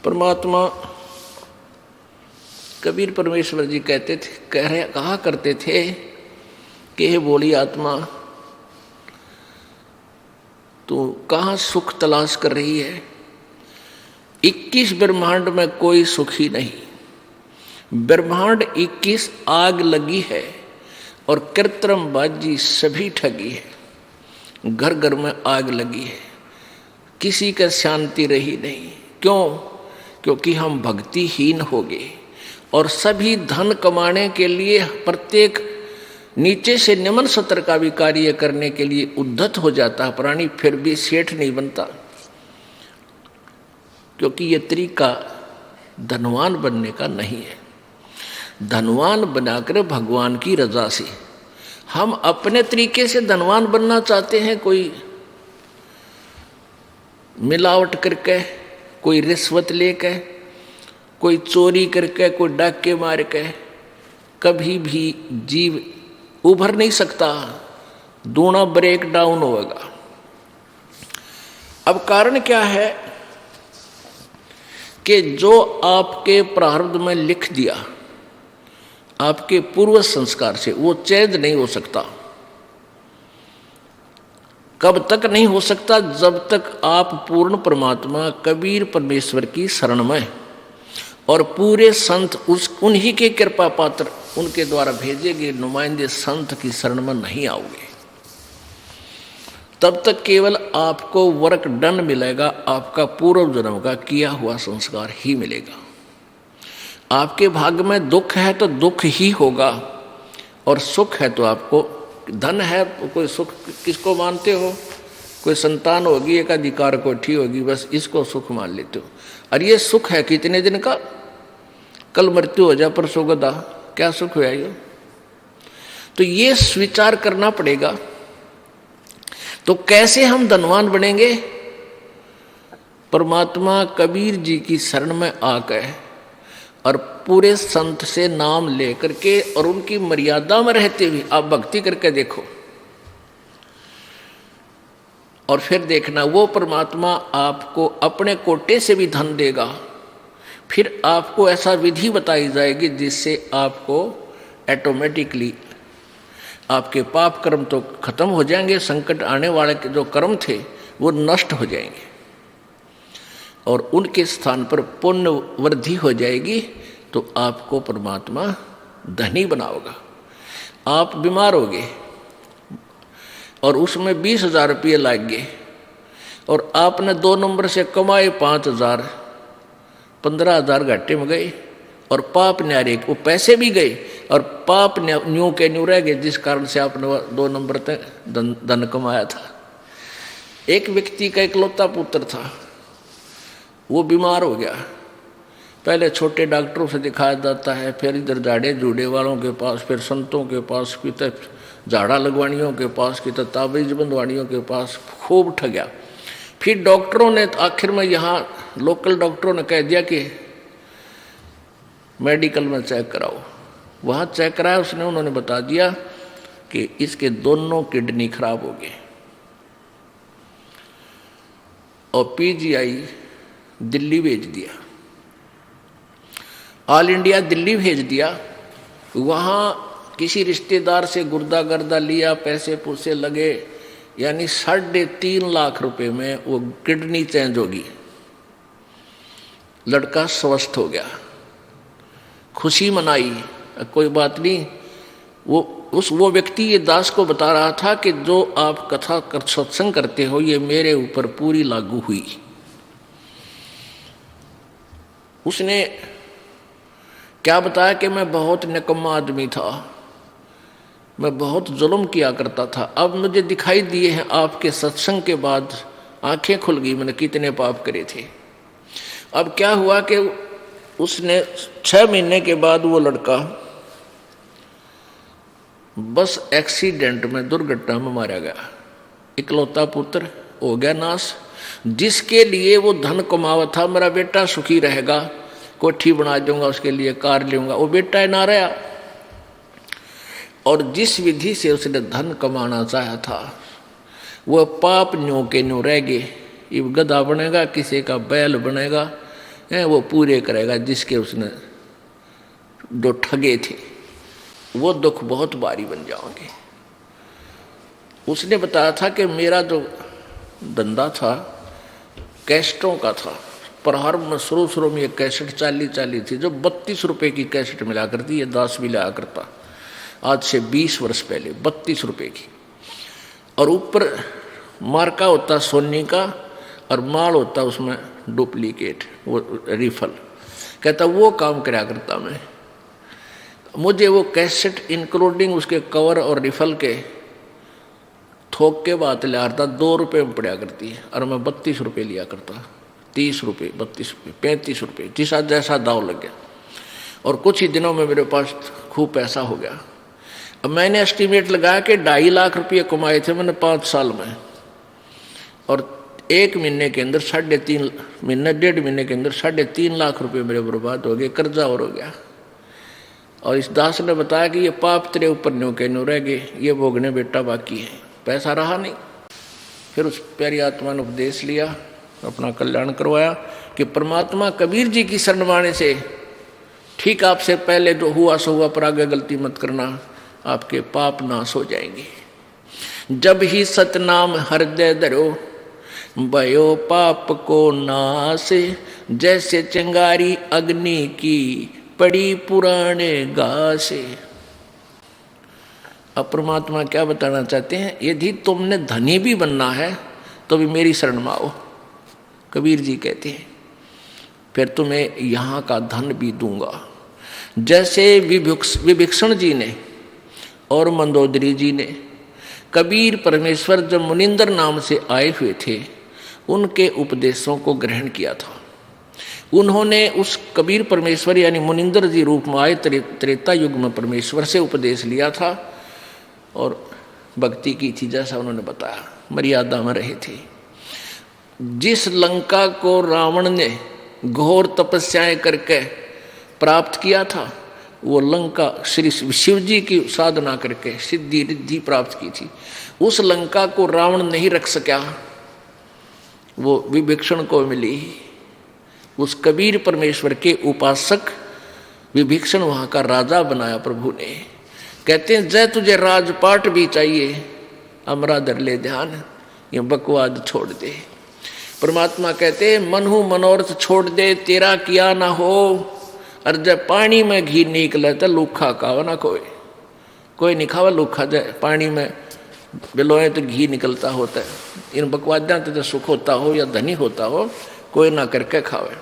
परमात्मा कबीर परमेश्वर जी कहा करते थे कि हे बोली आत्मा, तू कहाँ सुख तलाश कर रही है? 21 ब्रह्मांड में कोई सुखी नहीं। ब्रह्मांड 21 आग लगी है और कृत्रिम बाजी सभी ठगी है। घर घर में आग लगी है, किसी का शांति रही नहीं। क्यों? क्योंकि हम भक्तिहीन हो गए और सभी धन कमाने के लिए प्रत्येक नीचे से निम्न स्तर का भी कार्य करने के लिए उद्धत हो जाता प्राणी, फिर भी सेठ नहीं बनता। क्योंकि ये तरीका धनवान बनने का नहीं है। धनवान बनाकर भगवान की रजा से हम अपने तरीके से धनवान बनना चाहते हैं, कोई मिलावट करके, कोई रिश्वत लेके, कोई चोरी करके, कोई डाके मार के, कभी भी जीव उभर नहीं सकता, दूना ब्रेक डाउन होगा। अब कारण क्या है कि जो आपके प्रारब्ध में लिख दिया आपके पूर्व संस्कार से, वो चेंज नहीं हो सकता। कब तक नहीं हो सकता? जब तक आप पूर्ण परमात्मा कबीर परमेश्वर की शरण में और पूरे संत उन्हीं के कृपा पात्र, उनके द्वारा भेजे गए नुमाइंदे संत की शरण में नहीं आओगे। तब तक केवल आपको वर्क डन मिलेगा, आपका पूर्व जन्म का किया हुआ संस्कार ही मिलेगा। आपके भाग्य में दुख है तो दुख ही होगा, और सुख है तो आपको धन है तो कोई सुख किसको मानते हो? कोई संतान होगी, एक अधिकार कोठी होगी, बस इसको सुख मान लेते हो। और ये सुख है कितने दिन का? कल मृत्यु हो जाए, परसों गदा, क्या सुख हुआ ये? तो ये स्वीकार करना पड़ेगा। तो कैसे हम धनवान बनेंगे? परमात्मा कबीर जी की शरण में आकर और पूरे संत से नाम लेकर के और उनकी मर्यादा में रहते हुए आप भक्ति करके देखो, और फिर देखना वो परमात्मा आपको अपने कोटे से भी धन देगा। फिर आपको ऐसा विधि बताई जाएगी जिससे आपको ऑटोमेटिकली आपके पाप कर्म तो खत्म हो जाएंगे, संकट आने वाले के जो कर्म थे वो नष्ट हो जाएंगे और उनके स्थान पर पुण्य वृद्धि हो जाएगी। तो आपको परमात्मा धनी बनाओगा। आप बीमार होगे और उसमें 20,000 रुपये लग गए और आपने 2 नंबर से कमाए 5,000, 15,000 घाटे में गए और पाप न्यारे, वो पैसे भी गए और पाप न्यू के न्यू रह गए, जिस कारण से आपने 2 नंबर तक धन कमाया था। एक व्यक्ति का इकलौता पुत्र था, वो बीमार हो गया। पहले छोटे डॉक्टरों से दिखाया जाता है, फिर इधर झाड़े जूड़े वालों के पास, फिर संतों के पास, फिर झाड़ा लगवानियों के पास, कि ताबीज बंधवानियों के पास खूब ठगया। फिर डॉक्टरों ने आखिर में यहाँ लोकल डॉक्टरों ने कह दिया कि मेडिकल में चेक कराओ। वहाँ चेक कराया उसने, उन्होंने बता दिया कि इसके दोनों किडनी खराब हो गए और पीजीआई दिल्ली भेज दिया, ऑल इंडिया दिल्ली भेज दिया। वहाँ किसी रिश्तेदार से गुर्दा गर्दा लिया, पैसे पूसे लगे, यानी 3.5 लाख रुपए में वो किडनी चेंज होगी। लड़का स्वस्थ हो गया, खुशी मनाई, कोई बात नहीं। वो व्यक्ति ये दास को बता रहा था कि जो आप कथा कर सत्संग करते हो ये मेरे ऊपर पूरी लागू हुई। उसने क्या बताया कि मैं बहुत निकम्मा आदमी था, मैं बहुत जुल्म किया करता था, अब मुझे दिखाई दिए हैं आपके सत्संग के बाद, आंखें खुल गई, मैंने कितने पाप करे थे। अब क्या हुआ कि उसने 6 महीने के बाद वो लड़का बस एक्सीडेंट में, दुर्घटना में मारा गया। इकलौता पुत्र हो गया नाश, जिसके लिए वो धन कमावा था, मेरा बेटा सुखी रहेगा, कोठी बना दूंगा, उसके लिए कार लूंगा, वो बेटा ना रहा। और जिस विधि से उसने धन कमाना चाहा था वह पाप न्यू के न्यू रह गए। ये गधा बनेगा, किसी का बैल बनेगा, वो पूरे करेगा जिसके उसने जो ठगे थे, वो दुख बहुत भारी बन जाओगे। उसने बताया था कि मेरा जो धंधा था कैसेटों का था। प्रारंभ में शुरू में ये कैसेट 40 थी, जो 32 रुपये की कैसेट मिला करती, ये 10 भी लिया करता। आज से 20 वर्ष पहले 32 रुपये की, और ऊपर मार्का होता सोनी का और माल होता उसमें डुप्लीकेट, वो रिफल। कहता वो काम कराया करता मैं। मुझे वो कैसेट इंक्लूडिंग उसके कवर और रिफल के थोक के बाद ले आता 2 रुपये में पड़ा करती है, और मैं 32 रुपये लिया करता। 30 रुपये, 32 रुपये, 35 रुपये, जिसा जैसा दाव लग गया। और कुछ ही दिनों में मेरे पास खूब पैसा हो गया। अब मैंने एस्टीमेट लगाया कि 2.5 लाख रुपये कमाए थे मैंने 5 साल में, और 1 महीने के अंदर 3.5 महीने, 1.5 महीने के अंदर 3.5 लाख रुपये मेरे बर्बाद हो गए, कर्जा और हो गया। और इस दास ने बताया कि ये पाप तेरे ऊपर न्यू के न्यू रह गए, ये भोगने बेटा बाकी है, पैसा रहा नहीं। फिर उस प्यारी आत्मा ने उपदेश लिया, अपना कल्याण करवाया कि परमात्मा कबीर जी की शरण माने से ठीक आपसे पहले जो हुआ सो हुआ, पर आगे गलती मत करना, आपके पाप नाश हो जाएंगे। जब ही सतनाम हृदय धरो, भयो पाप को नाश, जैसे चिंगारी अग्नि की पड़ी पुराने घासे। अब परमात्मा क्या बताना चाहते हैं, यदि तुमने धनी भी बनना है तो भी मेरी शरण में आओ, कबीर जी कहते हैं, फिर तुम्हें यहाँ का धन भी दूंगा। जैसे विभीषण जी ने और मंदोदरी जी ने कबीर परमेश्वर जब मुनिंदर नाम से आए हुए थे, उनके उपदेशों को ग्रहण किया था। उन्होंने उस कबीर परमेश्वर यानी मुनिंदर जी रूप में आए त्रेता युग में परमेश्वर से उपदेश लिया था और भक्ति की थी, जैसा उन्होंने बताया, मर्यादा में रहे थे। जिस लंका को रावण ने घोर तपस्याएं करके प्राप्त किया था, वो लंका श्री शिव जी की साधना करके सिद्धि रिद्धि प्राप्त की थी। उस लंका को रावण नहीं रख सका, वो विभीषण को मिली। उस कबीर परमेश्वर के उपासक विभीषण वहाँ का राजा बनाया प्रभु ने। कहते हैं जय तुझे राजपाट भी चाहिए, अमरा धर ले ध्यान, ये बकवाद छोड़ दे। परमात्मा कहते हैं मनहु मनोरथ छोड़ दे, तेरा किया ना हो। और जब पानी में घी निकले तो लूखा खावा ना कोई नहीं खावा लूखा। जाए पानी में बिलोए तो घी निकलता होता है। इन बकवाद्या तो सुख होता हो या धनी होता हो, कोई ना करके खावे।